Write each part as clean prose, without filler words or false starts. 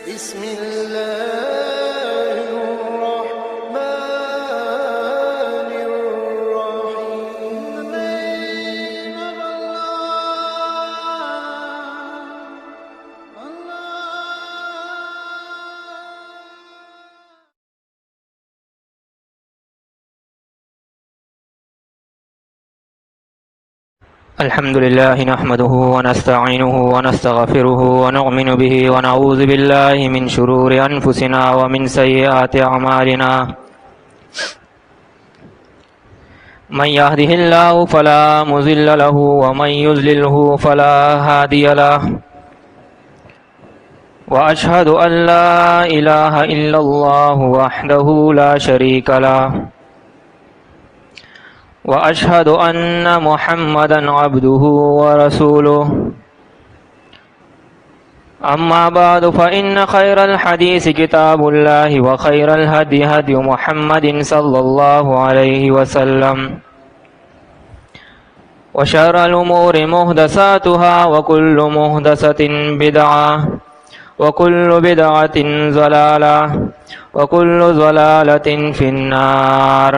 بسم الله الرحمن الرحيم. الحمد لله نحمده ونستعينه ونستغفره ونؤمن به ونعوذ بالله من شرور أنفسنا ومن سيئات أعمالنا. من يهده الله فلا مضل له ومن يضلله فلا هادي له. وأشهد أن لا إله إلا الله وحده لا شريك له. وأشهد أن محمدًا عبده ورسوله. أما بعد فإن خير الحديث كتاب الله وخير الهدي هدي محمد صلى الله عليه وسلم. وشر الأمور محدثاتها وكل محدثة بدعة وكل بدعة ضلالة وكل ضلالة في النار.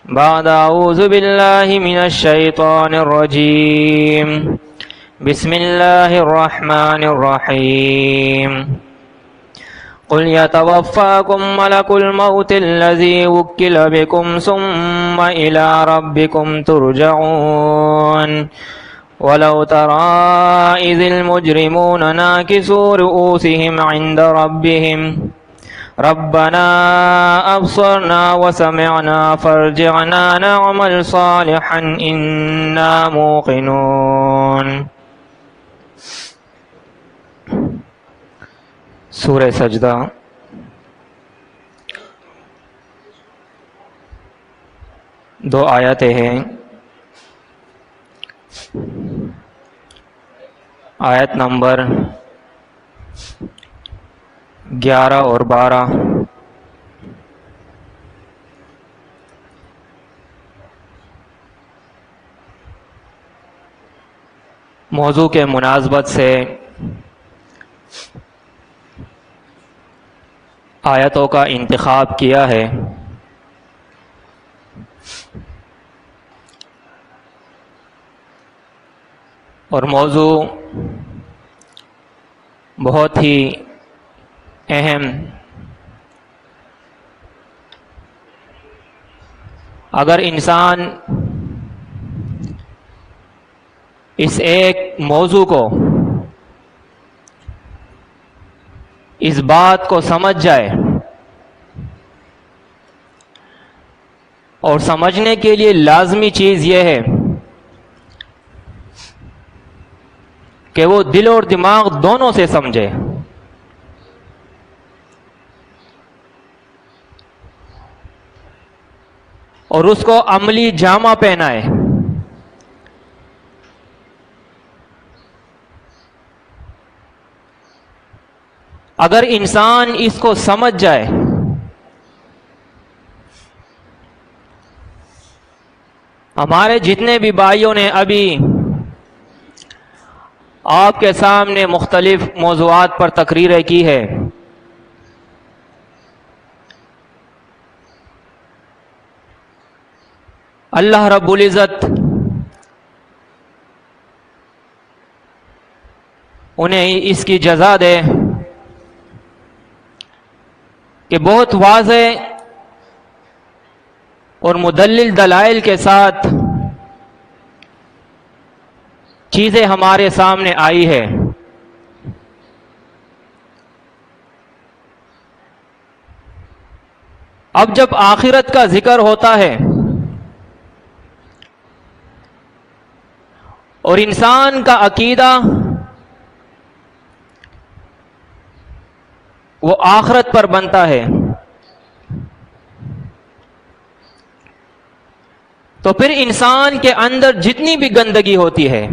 بعد أعوذ بالله من الشيطان الرجيم. بسم الله الرحمن الرحيم. قل يتوفاكم ملك الموت الذي وكل بكم ثم إلى ربكم ترجعون. ولو ترى إذ المجرمون ناكسوا رؤوسهم عند ربهم ربنا أبصرنا وسمعنا فارجعنا نعمل صالحا إنا موقنون. سورہ سجدہ دو آیتیں ہیں. آیت نمبر 11 اور 12. موضوع کے مناسبت سے آیتوں کا انتخاب کیا ہے. اور موضوع بہت ہی اہم. اگر انسان اس ایک موضوع کو، اس بات کو سمجھ جائے، اور سمجھنے کے لیے لازمی چیز یہ ہے کہ وہ دل اور دماغ دونوں سے سمجھے، اور اس کو عملی جامہ پہنائے. اگر انسان اس کو سمجھ جائے ہمارے جتنے بھی بھائیوں نے ابھی آپ کے سامنے مختلف موضوعات پر تقریریں کی ہے، اللہ رب العزت انہیں اس کی جزا دے کہ بہت واضح اور مدلل دلائل کے ساتھ چیزیں ہمارے سامنے آئی ہے. اب جب آخرت کا ذکر ہوتا ہے اور انسان کا عقیدہ وہ آخرت پر بنتا ہے، تو پھر انسان کے اندر جتنی بھی گندگی ہوتی ہے،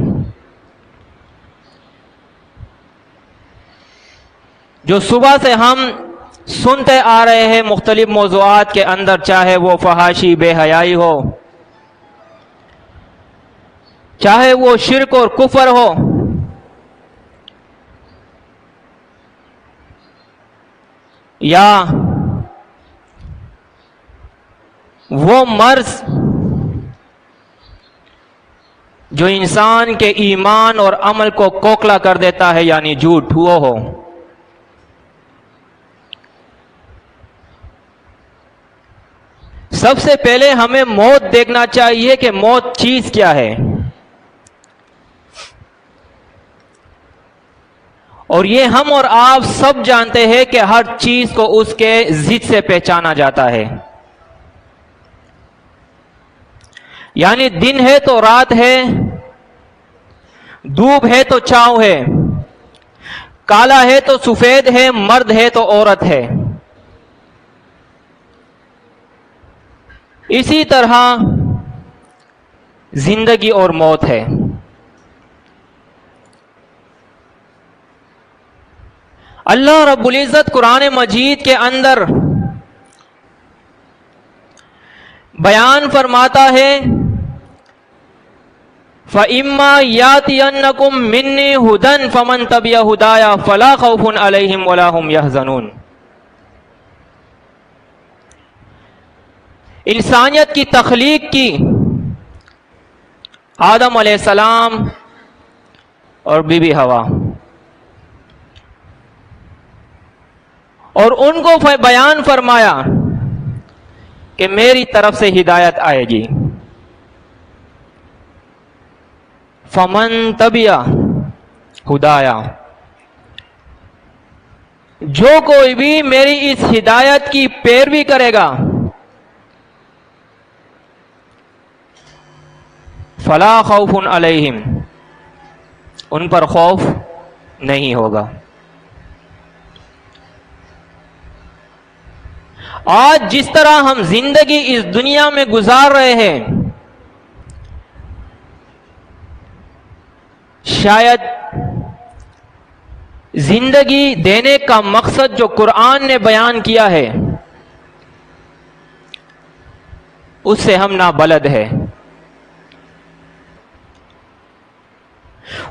جو صبح سے ہم سنتے آ رہے ہیں مختلف موضوعات کے اندر، چاہے وہ فحاشی، بے حیائی ہو، چاہے وہ شرک اور کفر ہو، یا وہ مرض جو انسان کے ایمان اور عمل کو کوکلا کر دیتا ہے، یعنی جھوٹ، وہ ہو۔ سب سے پہلے ہمیں موت دیکھنا چاہیے کہ موت چیز کیا ہے، اور یہ ہم اور آپ سب جانتے ہیں کہ ہر چیز کو اس کے ضد سے پہچانا جاتا ہے، یعنی دن ہے تو رات ہے، دھوپ ہے تو چھاؤں ہے، کالا ہے تو سفید ہے، مرد ہے تو عورت ہے۔ اسی طرح زندگی اور موت ہے۔ اللہ رب العزت قرآن مجید کے اندر بیان فرماتا ہے فَإِمَّا يَأْتِيَنَّكُم مِّنِّي هُدًى فَمَن تَبِعَ هُدَايَ فَلَا خَوْفٌ عَلَيْهِمْ وَلَا هُمْ يَحْزَنُونَ۔ انسانیت کی تخلیق کی آدم علیہ السلام اور بی بی حوا، اور ان کو بیان فرمایا کہ میری طرف سے ہدایت آئے گی۔ فمن تبع ہدایا، جو کوئی بھی میری اس ہدایت کی پیروی کرے گا، فلا خوف علیہم، ان پر خوف نہیں ہوگا۔ آج جس طرح ہم زندگی اس دنیا میں گزار رہے ہیں، شاید زندگی دینے کا مقصد جو قرآن نے بیان کیا ہے اس سے ہم نابلد ہے۔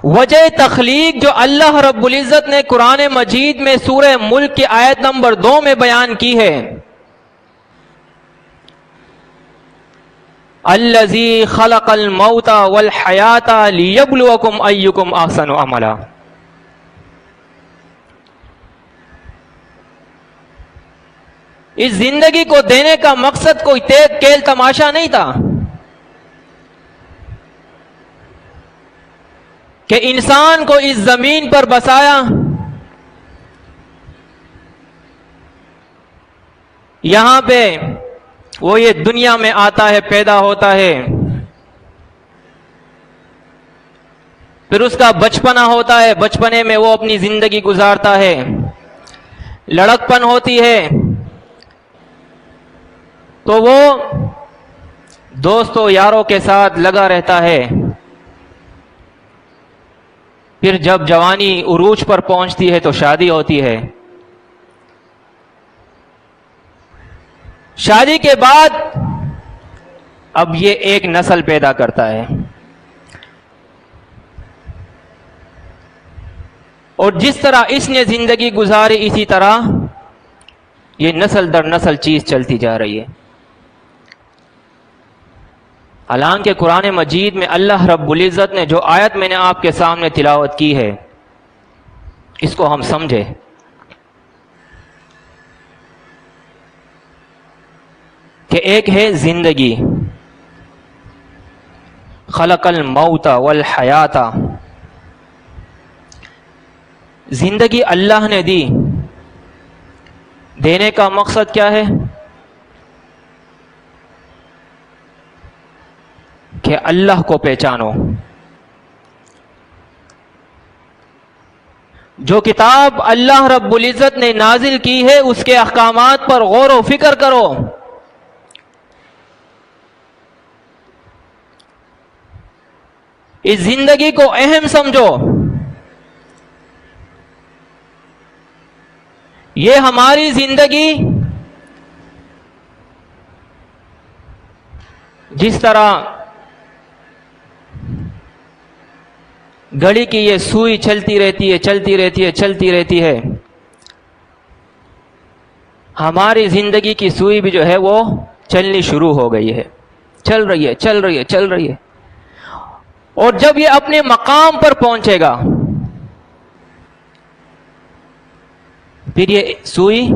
وجہ تخلیق جو اللہ رب العزت نے قرآن مجید میں سورہ ملک کی آیت نمبر 2 میں بیان کی ہے، الذی خلق الموت والحیات لیبلوکم ایکم احسن عملا۔ اس زندگی کو دینے کا مقصد کوئی کھیل تماشا نہیں تھا کہ انسان کو اس زمین پر بسایا، یہاں پہ وہ یہ دنیا میں آتا ہے، پیدا ہوتا ہے، پھر اس کا بچپنا ہوتا ہے، بچپنے میں وہ اپنی زندگی گزارتا ہے، لڑکپن ہوتی ہے تو وہ دوستوں یاروں کے ساتھ لگا رہتا ہے، پھر جب جوانی عروج پر پہنچتی ہے تو شادی ہوتی ہے، شادی کے بعد اب یہ ایک نسل پیدا کرتا ہے، اور جس طرح اس نے زندگی گزاری اسی طرح یہ نسل در نسل چیز چلتی جا رہی ہے۔ حالانکہ قرآن مجید میں اللہ رب العزت نے جو آیت میں نے آپ کے سامنے تلاوت کی ہے، اس کو ہم سمجھے کہ ایک ہے زندگی، خلق الموت والحیات، زندگی اللہ نے دی، دینے کا مقصد کیا ہے کہ اللہ کو پہچانو، جو کتاب اللہ رب العزت نے نازل کی ہے اس کے احکامات پر غور و فکر کرو، اس زندگی کو اہم سمجھو، یہ ہماری زندگی جس طرح گھڑی کی یہ سوئی چلتی رہتی ہے، چلتی رہتی ہے، چلتی رہتی ہے، ہماری زندگی کی سوئی بھی جو ہے وہ چلنی شروع ہو گئی ہے، چل رہی ہے چل رہی ہے چل رہی ہے، اور جب یہ اپنے مقام پر پہنچے گا پھر یہ سوئی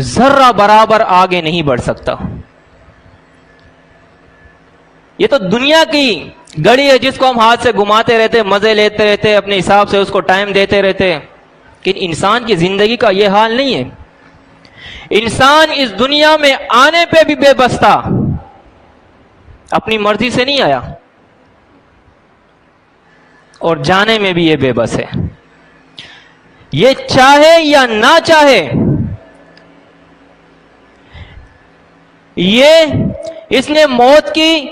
ذرہ برابر آگے نہیں بڑھ سکتا۔ یہ تو دنیا کی گڑی ہے جس کو ہم ہاتھ سے گھماتے رہتے، مزے لیتے رہتے، اپنے حساب سے اس کو ٹائم دیتے رہتے، لیکن انسان کی زندگی کا یہ حال نہیں ہے۔ انسان اس دنیا میں آنے پہ بھی بے بس تھا، اپنی مرضی سے نہیں آیا، اور جانے میں بھی یہ بے بس ہے۔ یہ چاہے یا نہ چاہے، اس نے موت کی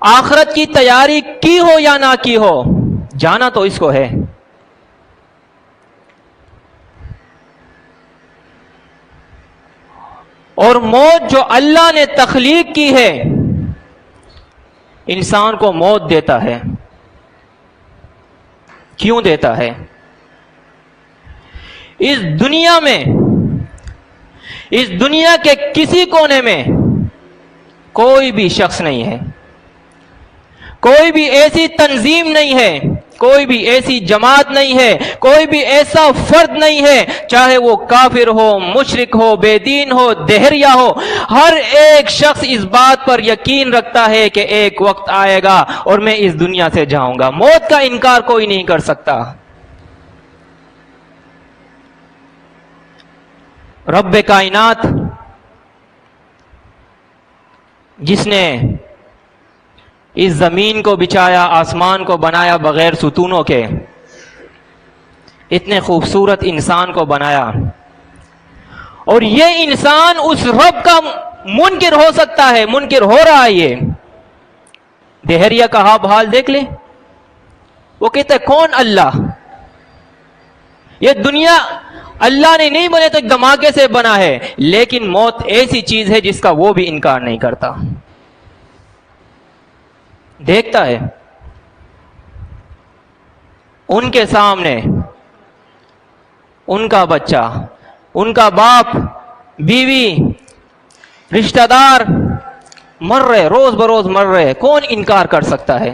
آخرت کی تیاری کی ہو یا نہ کی ہو، جانا تو اس کو ہے۔ اور موت جو اللہ نے تخلیق کی ہے، انسان کو موت دیتا ہے۔ کیوں دیتا ہے؟ اس دنیا میں، اس دنیا کے کسی کونے میں کوئی بھی شخص نہیں ہے، کوئی بھی ایسی تنظیم نہیں ہے، کوئی بھی ایسی جماعت نہیں ہے، کوئی بھی ایسا فرد نہیں ہے، چاہے وہ کافر ہو، مشرک ہو، بے دین ہو، دہریہ ہو، ہر ایک شخص اس بات پر یقین رکھتا ہے کہ ایک وقت آئے گا اور میں اس دنیا سے جاؤں گا۔ موت کا انکار کوئی نہیں کر سکتا۔ رب کائنات جس نے اس زمین کو بچھایا، آسمان کو بنایا بغیر ستونوں کے، اتنے خوبصورت انسان کو بنایا، اور یہ انسان اس رب کا منکر ہو سکتا ہے، منکر ہو رہا ہے۔ یہ دہریہ کا حال دیکھ لیں، وہ کہتے ہیں کون اللہ؟ یہ دنیا اللہ نے نہیں بنے تو ایک دھماکے سے بنا ہے، لیکن موت ایسی چیز ہے جس کا وہ بھی انکار نہیں کرتا، دیکھتا ہے۔ ان کے سامنے ان کا بچہ، ان کا باپ، بیوی، رشتہ دار مر رہے، روز بروز مر رہے، کون انکار کر سکتا ہے؟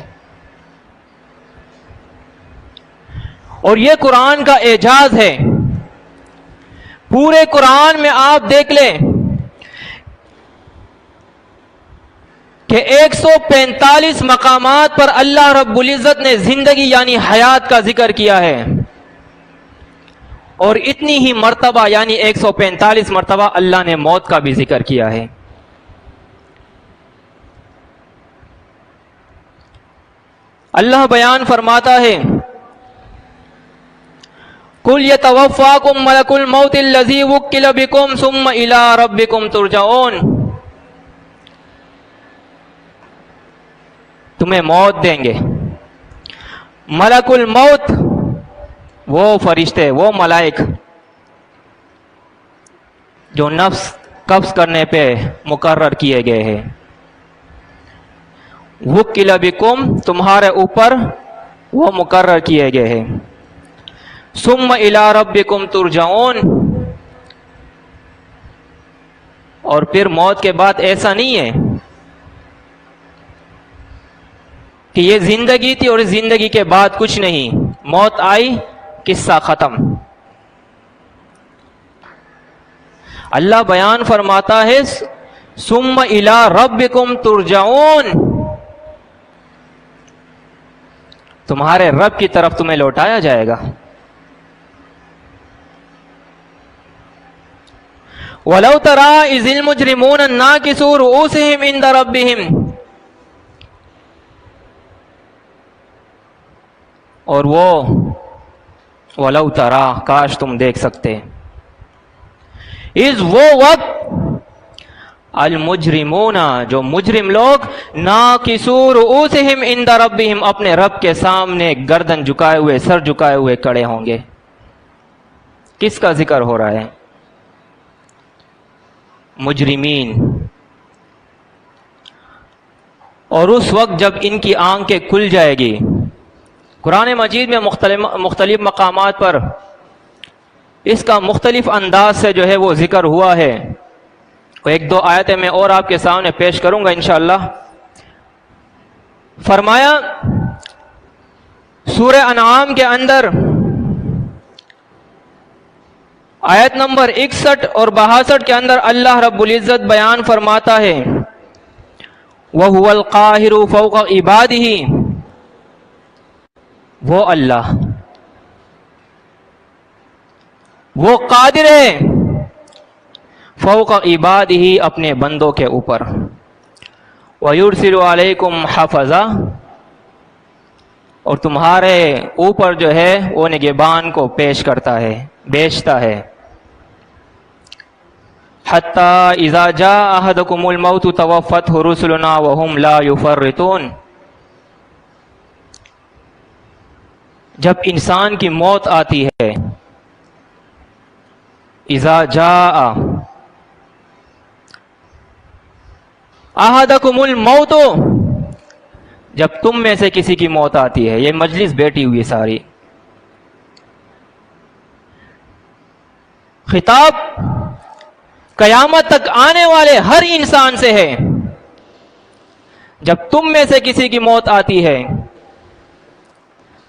اور یہ قرآن کا اعجاز ہے۔ پورے قرآن میں آپ دیکھ لیں کہ 145 مقامات پر اللہ رب العزت نے زندگی یعنی حیات کا ذکر کیا ہے، اور اتنی ہی مرتبہ یعنی 145 مرتبہ اللہ نے موت کا بھی ذکر کیا ہے۔ اللہ بیان فرماتا ہے قُلْ يَتَوَفَّاكُمْ مَلَكُ الْمَوْتِ الَّذِي وُكِّلَ بِكُمْ ثُمَّ إِلَىٰ رَبِّكُمْ تُرْجَعُونَ۔ تمہیں موت دیں گے، ملک الموت، وہ فرشتے، وہ ملائک جو نفس قبض کرنے پہ مقرر کیے گئے ہیں، وُكِّلَ بِكُمْ، تمہارے اوپر وہ مقرر کیے گئے ہیں، ثم الى ربکم ترجعون، اور پھر موت کے بعد ایسا نہیں ہے کہ یہ زندگی تھی اور اس زندگی کے بعد کچھ نہیں، موت آئی قصہ ختم۔ اللہ بیان فرماتا ہے ثم الى ربکم ترجعون، تمہارے رب کی طرف تمہیں لوٹایا جائے گا۔ وَلَوْ تَرَىٰ إِذِ الْمُجْرِمُونَ نَاكِسُو رُءُوسِهِمْ عِندَ رَبِّهِمْ، اور وہ وَلَوْ تَرَىٰ، کاش تم دیکھ سکتے، اس وہ وقت المجرمون، جو مجرم لوگ، ناکسو رؤوسہم عند ربہم، اپنے رب کے سامنے گردن جھکائے ہوئے، سر جھکائے ہوئے کھڑے ہوں گے۔ کس کا ذکر ہو رہا ہے؟ مجرمین۔ اور اس وقت جب ان کی آنکھیں کھل جائے گی، قرآن مجید میں مختلف مقامات پر اس کا مختلف انداز سے جو ہے وہ ذکر ہوا ہے. ایک دو آیتیں میں اور آپ کے سامنے پیش کروں گا انشاءاللہ. فرمایا سورہ انعام کے اندر آیت نمبر 61 اور 62 کے اندر اللہ رب العزت بیان فرماتا ہے وَهُوَ الْقَاهِرُ فَوْقَ عِبَادِهِ، وہ اللہ وہ قادر ہے فوق عبادہ، اپنے بندوں کے اوپر. وَيُرْسِلُ عَلَيْكُمْ حَفَظًا، اور تمہارے اوپر جو ہے وہ نگہبان کو پیش کرتا ہے، بیچتا ہے. حَتَّى إِذَا جَاءَ أَحَدَكُمُ الْمَوْتُ تَوَفَّتْهُ رُسُلُنَا وَهُمْ لَا يُفَرِّطُونَ، جب انسان کی موت آتی ہے، اذا جاء احدکم الموت، جب تم میں سے کسی کی موت آتی ہے. یہ مجلس بیٹھی ہوئی ساری، خطاب قیامت تک آنے والے ہر انسان سے ہے. جب تم میں سے کسی کی موت آتی ہے،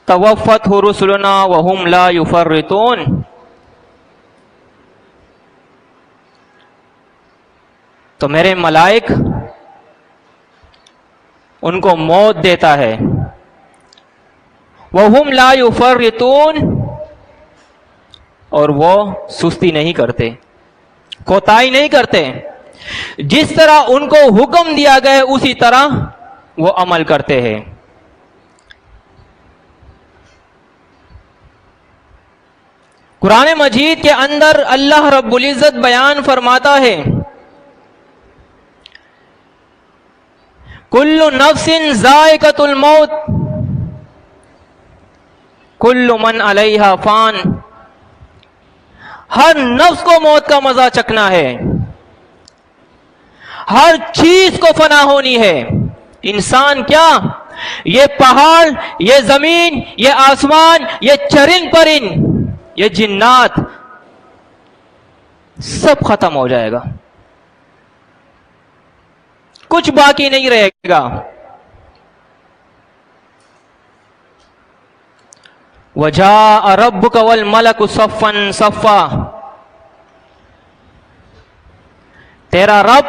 توفتہ رسلنا وہم لا یفرطون، تو میرے ملائک ان کو موت دیتا ہے. وہم لا یفرطون، اور وہ سستی نہیں کرتے، کوتاہی نہیں کرتے. جس طرح ان کو حکم دیا گیا اسی طرح وہ عمل کرتے ہیں. قرآن مجید کے اندر اللہ رب العزت بیان فرماتا ہے کل نفس ذائقۃ الموت کل من علیہا فان، ہر نفس کو موت کا مزہ چکھنا ہے، ہر چیز کو فنا ہونی ہے. انسان کیا، یہ پہاڑ، یہ زمین، یہ آسمان، یہ چرند پرند، یہ جنات، سب ختم ہو جائے گا، کچھ باقی نہیں رہے گا. وَجَاءَ رَبُّكَ وَالْمَلَكُ صَفًّا صَفًّا، تیرا رب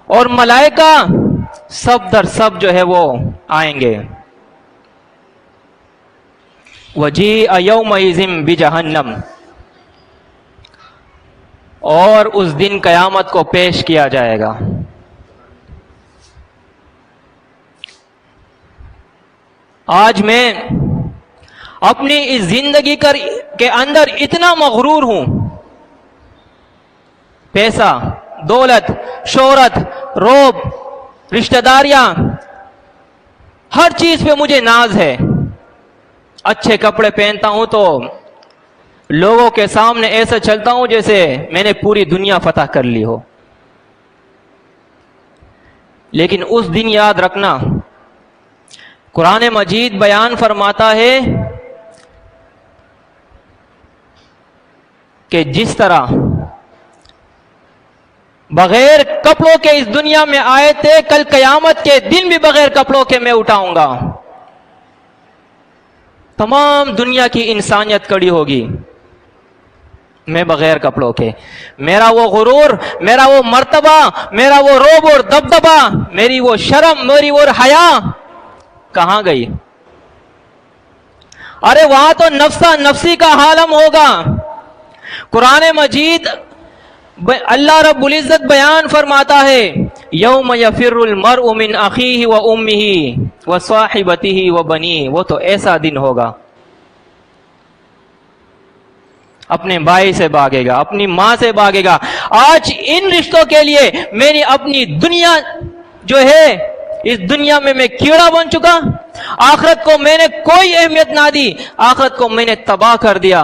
اور ملائکہ سب در سب جو ہے وہ آئیں گے. وَجِيءَ يَوْمَئِذٍ بِجَهَنَّمَ، اور اس دن قیامت کو پیش کیا جائے گا. آج میں اپنی اس زندگی کے اندر اتنا مغرور ہوں، پیسہ، دولت، شہرت، روب، رشتہ داریاں، ہر چیز پہ مجھے ناز ہے. اچھے کپڑے پہنتا ہوں تو لوگوں کے سامنے ایسا چلتا ہوں جیسے میں نے پوری دنیا فتح کر لی ہو. لیکن اس دن یاد رکھنا، قرآن مجید بیان فرماتا ہے کہ جس طرح بغیر کپڑوں کے اس دنیا میں آئے تھے، کل قیامت کے دن بھی بغیر کپڑوں کے میں اٹھاؤں گا. تمام دنیا کی انسانیت کھڑی ہوگی، میں بغیر کپڑوں کے. میرا وہ غرور، میرا وہ مرتبہ، میرا وہ روب اور دبدبہ، میری وہ شرم، میری وہ حیا کہاں گئی؟ ارے وہاں تو نفسا نفسی کا عالم ہوگا. قرآن مجید اللہ رب العزت بیان فرماتا ہے یوم یفر المرء من اخیہ و امہ و صاحبتہ و بنیہ، وہ تو ایسا دن ہوگا، اپنے بھائی سے بھاگے گا، اپنی ماں سے بھاگے گا. آج ان رشتوں کے لیے میں نے اپنی دنیا جو ہے، اس دنیا میں میں کیڑا بن چکا. آخرت کو میں نے کوئی اہمیت نہ دی، آخرت کو میں نے تباہ کر دیا.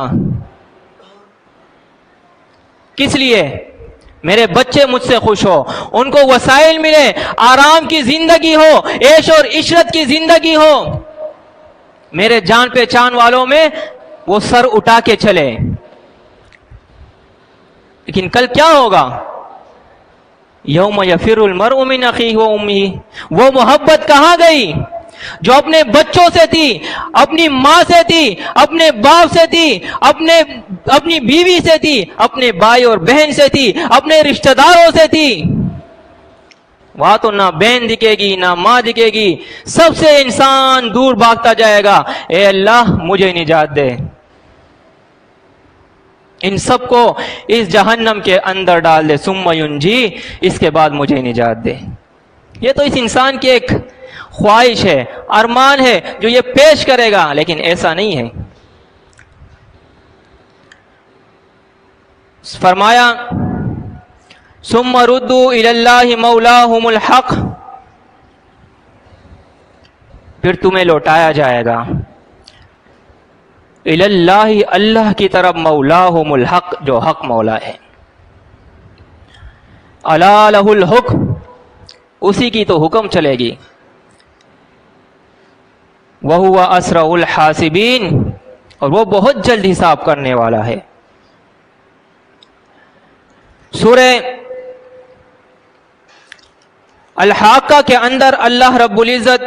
کس لیے؟ میرے بچے مجھ سے خوش ہو، ان کو وسائل ملے، آرام کی زندگی ہو، عیش اور عشرت کی زندگی ہو. میرے جان پہچان والوں میں وہ سر اٹھا کے چلے. لیکن کل کیا ہوگا؟ یوم یفر المرء من اخیہ و امہ، وہ محبت کہاں گئی جو اپنے بچوں سے تھی، اپنی ماں سے تھی، اپنے باپ سے تھی، اپنی بیوی سے تھی، اپنے بھائی اور بہن سے تھی، اپنے رشتہ داروں سے تھی؟ وہاں تو نہ بہن دکھے گی نہ ماں دکھے گی، سب سے انسان دور بھاگتا جائے گا، اے اللہ مجھے نجات دے، ان سب کو اس جہنم کے اندر ڈال دے، ثم ینجی، اس کے بعد مجھے نجات دے۔ یہ تو اس انسان کی ایک خواہش ہے، ارمان ہے جو یہ پیش کرے گا، لیکن ایسا نہیں ہے۔ فرمایا ثم ردوا الی اللہ مولاہم الحق، پھر تمہیں لوٹایا جائے گا الی اللہ، اللہ کی طرف، مولاہم الحق، جو حق مولا ہے۔ الا لہ الحکم، اسی کی تو حکم چلے گی۔ وہو اسرع الحاسبین، اور وہ بہت جلد حساب کرنے والا ہے۔ سورہ الحاقہ کے اندر اللہ رب العزت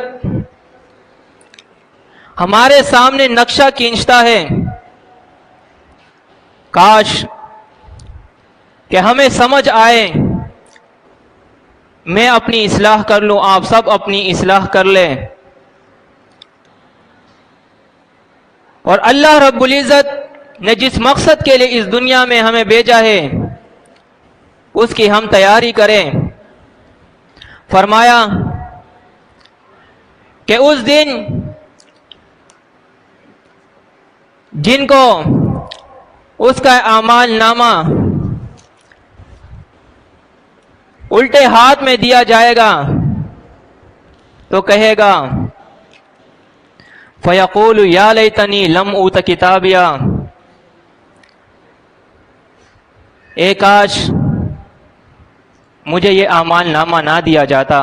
ہمارے سامنے نقشہ کھینچتا ہے، کاش کہ ہمیں سمجھ آئے، میں اپنی اصلاح کر لوں، آپ سب اپنی اصلاح کر لیں، اور اللہ رب العزت نے جس مقصد کے لیے اس دنیا میں ہمیں بھیجا ہے اس کی ہم تیاری کریں۔ فرمایا کہ اس دن جن کو اس کا اعمال نامہ الٹے ہاتھ میں دیا جائے گا تو کہے گا فَيَقُولُ يَا لَيْتَنِي لَمْ أُوتَ كِتَابِيَا، اے کاش مجھے یہ اعمال نامہ نہ دیا جاتا،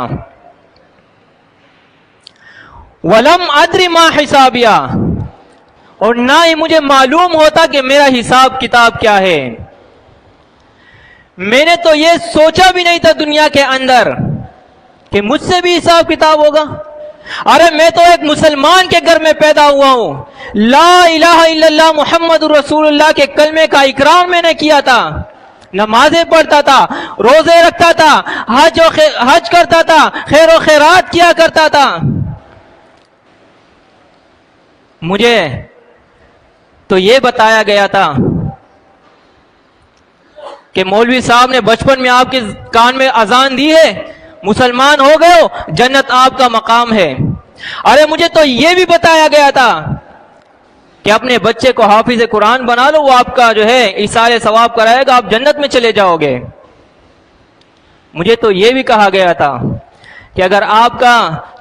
وَلَمْ أَدْرِ مَا حِسَابِيَا، اور نہ ہی مجھے معلوم ہوتا کہ میرا حساب کتاب کیا ہے۔ میں نے تو یہ سوچا بھی نہیں تھا دنیا کے اندر کہ مجھ سے بھی حساب کتاب ہوگا۔ ارے میں تو ایک مسلمان کے گھر میں پیدا ہوا ہوں، لا الہ الا اللہ محمد رسول اللہ کے کلمے کا اقرار میں نے کیا تھا، نمازیں پڑھتا تھا، روزے رکھتا تھا، حج کرتا تھا، خیر و خیرات کیا کرتا تھا۔ مجھے تو یہ بتایا گیا تھا کہ مولوی صاحب نے بچپن میں آپ کے کان میں اذان دی ہے، مسلمان ہو گئے ہو، جنت آپ کا مقام ہے۔ ارے مجھے تو یہ بھی بتایا گیا تھا کہ اپنے بچے کو حافظ قرآن بنا لو، وہ آپ کا جو ہے ایصال ثواب کرائے گا، آپ جنت میں چلے جاؤ گے۔ مجھے تو یہ بھی کہا گیا تھا کہ اگر آپ کا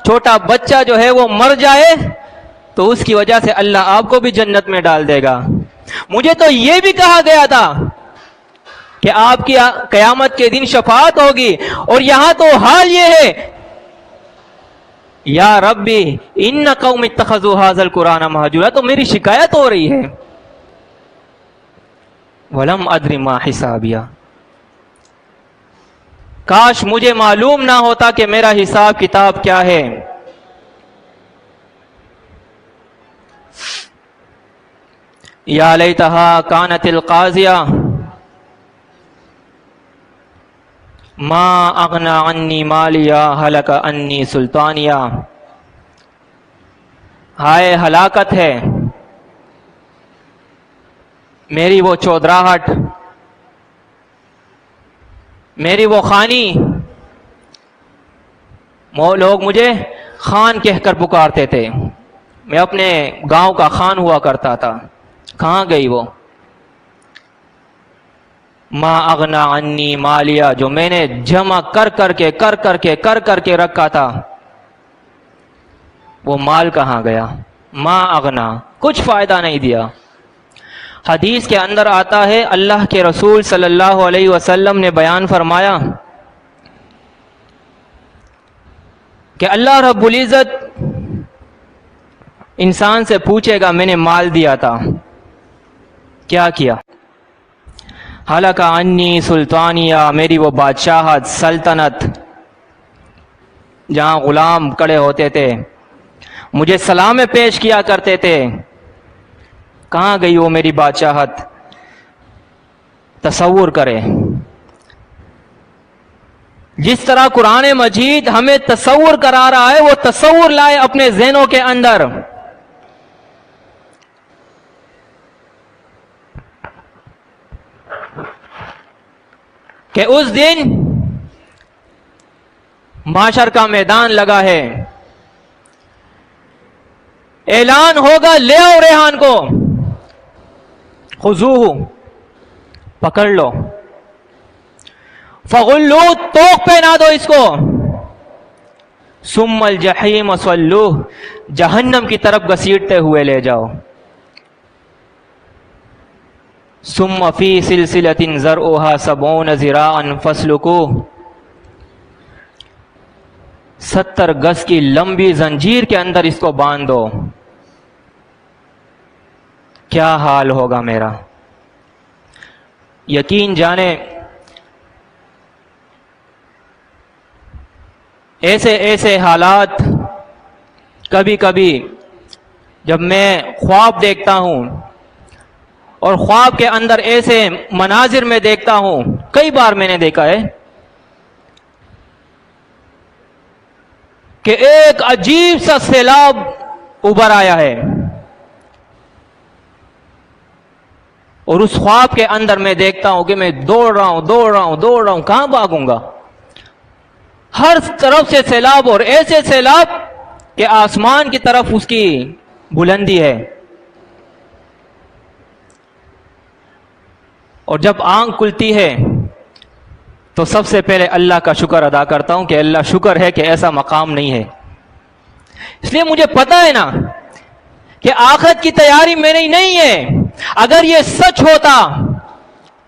چھوٹا بچہ جو ہے وہ مر جائے تو اس کی وجہ سے اللہ آپ کو بھی جنت میں ڈال دے گا۔ مجھے تو یہ بھی کہا گیا تھا کہ آپ کی قیامت کے دن شفاعت ہوگی، اور یہاں تو حال یہ ہے یا ربی ان قوم اتخذوا ھذا القرآن مہجورا، تو میری شکایت ہو رہی ہے۔ ولم ادر ما حسابیا، کاش مجھے معلوم نہ ہوتا کہ میرا حساب کتاب کیا ہے۔ یا لیتہا کانت القاضیہ ما اغنی عنی مالیا ہلک عنی سلطانیہ، ہائے ہلاکت ہے میری وہ چودراہٹ، میری وہ خانی، لوگ مجھے خان کہہ کر پکارتے تھے، میں اپنے گاؤں کا خان ہوا کرتا تھا، کہاں گئی وہ؟ ما اغنا عنی مالیا، جو میں نے جمع کر کر کے رکھا تھا، وہ مال کہاں گیا؟ ما اغنا، کچھ فائدہ نہیں دیا۔ حدیث کے اندر آتا ہے، اللہ کے رسول صلی اللہ علیہ وسلم نے بیان فرمایا کہ اللہ رب العزت انسان سے پوچھے گا میں نے مال دیا تھا کیا کیا؟ حلق عنی سلطانیہ، میری وہ بادشاہت، سلطنت جہاں غلام کڑے ہوتے تھے، مجھے سلام پیش کیا کرتے تھے، کہاں گئی وہ میری بادشاہت؟ تصور کرے جس طرح قرآن مجید ہمیں تصور کرا رہا ہے، وہ تصور لائے اپنے ذہنوں کے اندر کہ اس دن محشر کا میدان لگا ہے، اعلان ہوگا لے آؤ ریحان کو، خذوہ، پکڑ لو، فغلوہ، توق پہنا دو اس کو، ثم الجحیم صلوہ، جہنم کی طرف گھسیٹتے ہوئے لے جاؤ، ثم فی سلسلۃ ذرعها 70 ذراعا فاسلکوہ، 70 گز کی لمبی زنجیر کے اندر اس کو باندھ دو۔ کیا حال ہوگا میرا؟ یقین جانے ایسے حالات کبھی کبھی جب میں خواب دیکھتا ہوں اور خواب کے اندر ایسے مناظر میں دیکھتا ہوں، کئی بار میں نے دیکھا ہے کہ ایک عجیب سا سیلاب ابھر آیا ہے، اور اس خواب کے اندر میں دیکھتا ہوں کہ میں دوڑ رہا ہوں، کہاں بھاگوں گا؟ ہر طرف سے سیلاب، اور ایسے سیلاب کہ آسمان کی طرف اس کی بلندی ہے، اور جب آنکھ کھلتی ہے تو سب سے پہلے اللہ کا شکر ادا کرتا ہوں کہ اللہ شکر ہے کہ ایسا مقام نہیں ہے۔ اس لیے مجھے پتا ہے نا کہ آخرت کی تیاری میری نہیں ہے۔ اگر یہ سچ ہوتا،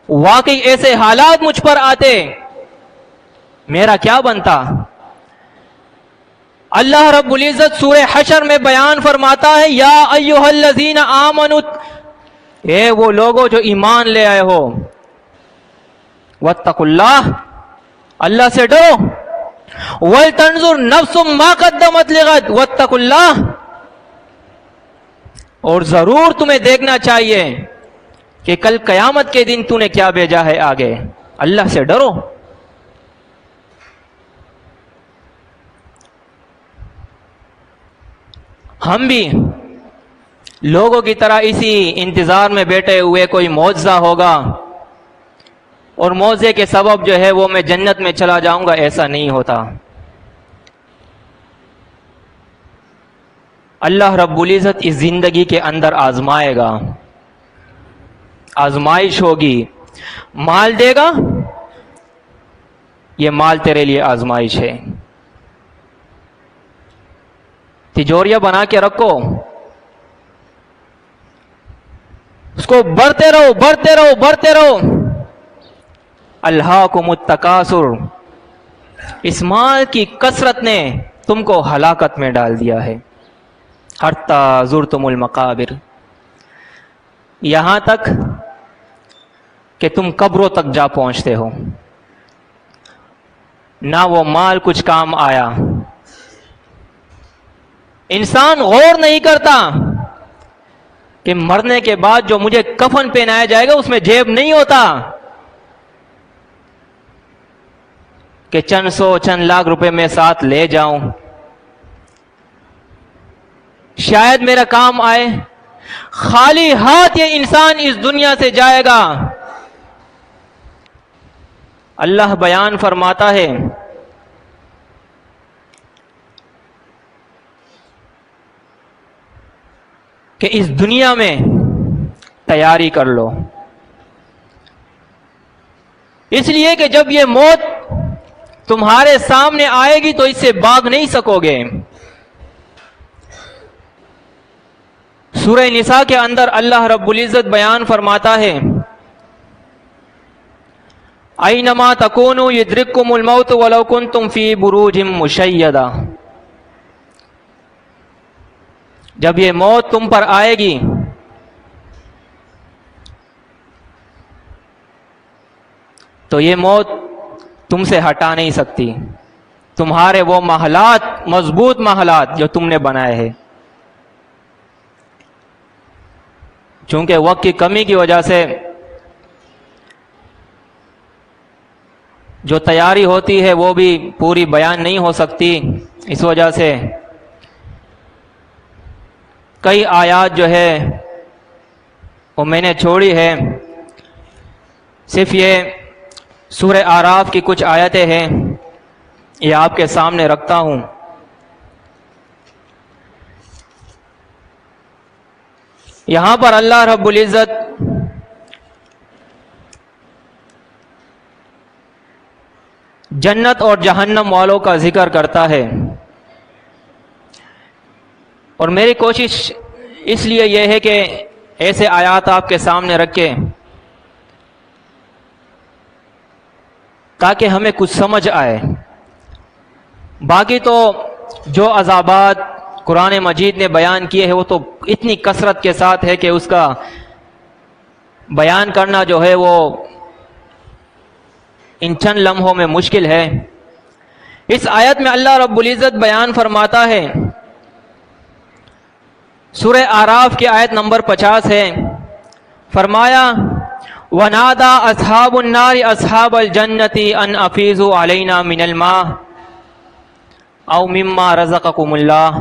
واقعی ایسے حالات مجھ پر آتے، میرا کیا بنتا؟ اللہ رب العزت سورہ حشر میں بیان فرماتا ہے، یا ایھا الذین آمنوا، اے وہ لوگوں جو ایمان لے آئے ہو، واتقوا اللہ، اللہ سے ڈرو، ولتنظر نفس ما قدمت لغد واتقوا اللہ، اور ضرور تمہیں دیکھنا چاہیے کہ کل قیامت کے دن تو نے کیا بھیجا ہے آگے۔ اللہ سے ڈرو۔ ہم بھی لوگوں کی طرح اسی انتظار میں بیٹھے ہوئے کوئی معجزہ ہوگا اور معجزے کے سبب جو ہے وہ میں جنت میں چلا جاؤں گا، ایسا نہیں ہوتا۔ اللہ رب العزت اس زندگی کے اندر آزمائے گا، آزمائش ہوگی، مال دے گا، یہ مال تیرے لیے آزمائش ہے، تجوریہ بنا کے رکھو، اس کو بڑھتے رہو، الہاکم التکاثر، اس مال کی کثرت نے تم کو ہلاکت میں ڈال دیا ہے، حتی زرتم المقابر، یہاں تک کہ تم قبروں تک جا پہنچتے ہو، نہ وہ مال کچھ کام آیا۔ انسان غور نہیں کرتا کہ مرنے کے بعد جو مجھے کفن پہنایا جائے گا اس میں جیب نہیں ہوتا کہ چند سو چند لاکھ روپے میں ساتھ لے جاؤں، شاید میرا کام آئے۔ خالی ہاتھ یہ انسان اس دنیا سے جائے گا۔ اللہ بیان فرماتا ہے کہ اس دنیا میں تیاری کر لو، اس لیے کہ جب یہ موت تمہارے سامنے آئے گی تو اس سے بھاگ نہیں سکو گے۔ سورہ نساء کے اندر اللہ رب العزت بیان فرماتا ہے، اینما تکونوا یدرککم الموت ولو کنتم فی بروج مشیدہ، جب یہ موت تم پر آئے گی تو یہ موت تم سے ہٹا نہیں سکتی تمہارے وہ محلات، مضبوط محلات جو تم نے بنائے ہیں. چونکہ وقت کی کمی کی وجہ سے جو تیاری ہوتی ہے وہ بھی پوری بیان نہیں ہو سکتی، اس وجہ سے کئی آیات جو ہے وہ میں نے چھوڑی ہے. صرف یہ سورہ اعراف کی کچھ آیتیں ہیں، یہ آپ کے سامنے رکھتا ہوں. یہاں پر اللہ رب العزت جنت اور جہنم والوں کا ذکر کرتا ہے، اور میری کوشش اس لیے یہ ہے کہ ایسے آیات آپ کے سامنے رکھے تاکہ ہمیں کچھ سمجھ آئے. باقی تو جو عذابات قرآن مجید نے بیان کیے ہیں وہ تو اتنی کثرت کے ساتھ ہے کہ اس کا بیان کرنا جو ہے وہ ان چند لمحوں میں مشکل ہے. اس آیت میں اللہ رب العزت بیان فرماتا ہے، سورہ اعراف کی آیت نمبر 50 ہے، فرمایا وَنَادَى أَصْحَابُ النَّارِ أَصْحَابَ الْجَنَّةِ أَنْ أَفِيضُوا عَلَيْنَا مِنَ الْمَاءِ أَوْ مِمَّا رَزَقَكُمُ اللَّهُ.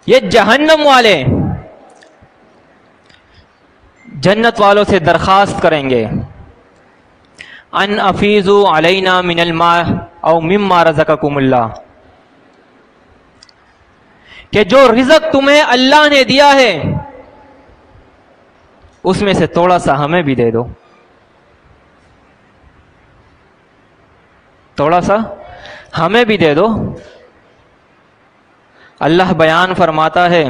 یہ جہنم والے جنت والوں سے درخواست کریں گے، ان افیضوا علینا من الماء او مما رزقکم اللہ، کہ جو رزق تمہیں اللہ نے دیا ہے اس میں سے تھوڑا سا ہمیں بھی دے دو، تھوڑا سا ہمیں بھی دے دو. اللہ بیان فرماتا ہے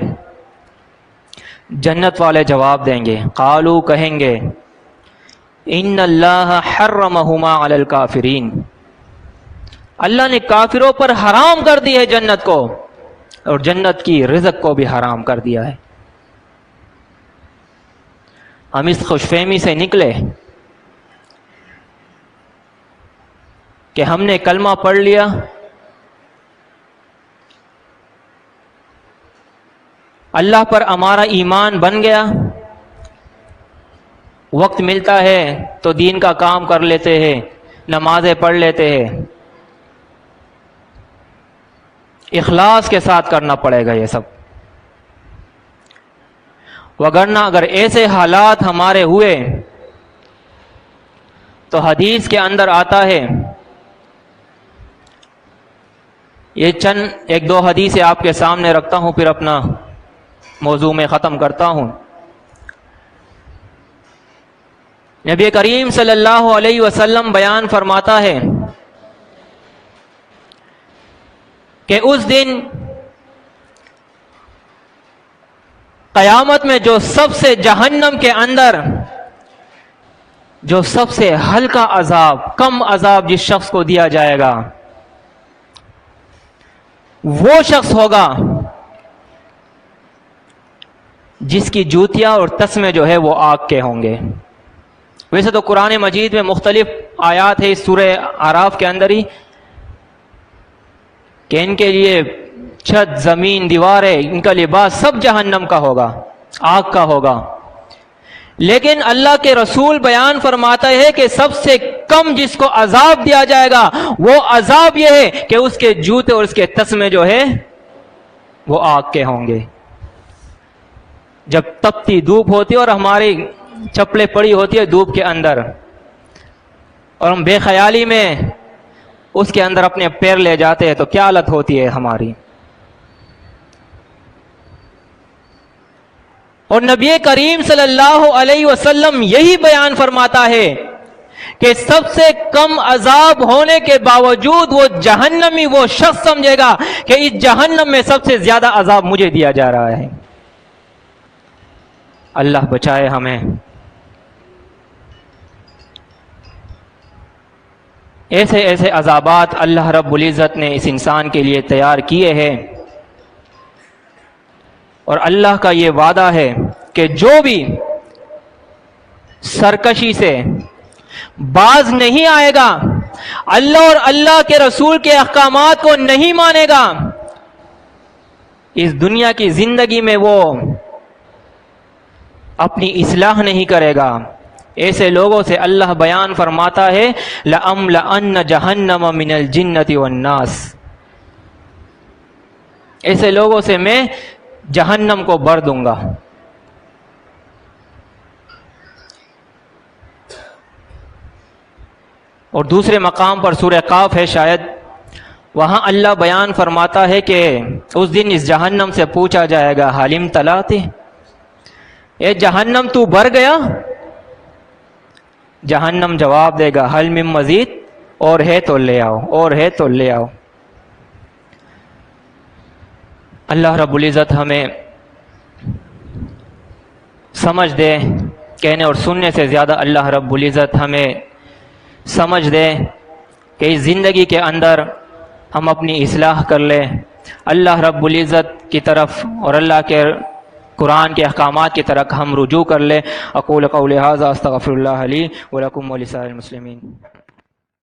جنت والے جواب دیں گے، قالو کہیں گے ان اللہ حرمہما علی الکافرین، اللہ نے کافروں پر حرام کر دی ہے جنت کو، اور جنت کی رزق کو بھی حرام کر دیا ہے. ہم اس خوش فہمی سے نکلے کہ ہم نے کلمہ پڑھ لیا، اللہ پر ہمارا ایمان بن گیا، وقت ملتا ہے تو دین کا کام کر لیتے ہیں، نمازیں پڑھ لیتے ہیں. اخلاص کے ساتھ کرنا پڑے گا یہ سب، وگرنہ اگر ایسے حالات ہمارے ہوئے تو حدیث کے اندر آتا ہے، یہ چند ایک دو حدیثیں آپ کے سامنے رکھتا ہوں پھر اپنا موضوع میں ختم کرتا ہوں. نبی کریم صلی اللہ علیہ وسلم بیان فرماتا ہے کہ اس دن قیامت میں جو سب سے جہنم کے اندر جو سب سے ہلکا عذاب، کم عذاب جس شخص کو دیا جائے گا وہ شخص ہوگا جس کی جوتیاں اور تسمے جو ہے وہ آگ کے ہوں گے. ویسے تو قرآن مجید میں مختلف آیات ہے اس سورہ اعراف کے اندر ہی کہ ان کے لیے چھت، زمین، دیواریں، ان کا لباس سب جہنم کا ہوگا، آگ کا ہوگا. لیکن اللہ کے رسول بیان فرماتا ہے کہ سب سے کم جس کو عذاب دیا جائے گا وہ عذاب یہ ہے کہ اس کے جوتے اور اس کے تسمے جو ہے وہ آگ کے ہوں گے. جب تپتی دھوپ ہوتی ہے اور ہماری چپلیں پڑی ہوتی ہے دھوپ کے اندر اور ہم بے خیالی میں اس کے اندر اپنے پیر لے جاتے ہیں تو کیا حالت ہوتی ہے ہماری. اور نبی کریم صلی اللہ علیہ وسلم یہی بیان فرماتا ہے کہ سب سے کم عذاب ہونے کے باوجود وہ جہنمی وہ شخص سمجھے گا کہ اس جہنم میں سب سے زیادہ عذاب مجھے دیا جا رہا ہے. اللہ بچائے ہمیں. ایسے ایسے عذابات اللہ رب العزت نے اس انسان کے لیے تیار کیے ہیں، اور اللہ کا یہ وعدہ ہے کہ جو بھی سرکشی سے باز نہیں آئے گا، اللہ اور اللہ کے رسول کے احکامات کو نہیں مانے گا، اس دنیا کی زندگی میں وہ اپنی اصلاح نہیں کرے گا، ایسے لوگوں سے اللہ بیان فرماتا ہے لَأَمْلَأَنَّ جَهَنَّمَ مِنَ الْجِنَّةِ وَالنَّاسِ، ایسے لوگوں سے میں جہنم کو بھر دوں گا۔ اور دوسرے مقام پر سورہ قاف ہے شاید، وہاں اللہ بیان فرماتا ہے کہ اس دن اس جہنم سے پوچھا جائے گا حالم تلاتے، اے جہنم تو بھر گیا؟ جہنم جواب دے گا حل من مزید، اور ہے تو لے آؤ، اور ہے تو لے آؤ۔ اللہ رب العزت ہمیں سمجھ دے، کہنے اور سننے سے زیادہ اللہ رب العزت ہمیں سمجھ دے کہ اس زندگی کے اندر ہم اپنی اصلاح کر لیں، اللہ رب العزت کی طرف اور اللہ کے قرآن کے احکامات کی طرف ہم رجوع کر لیں۔ اقول قولی ھذا استغفر اللہ لی ولکم ولسائر المسلمین۔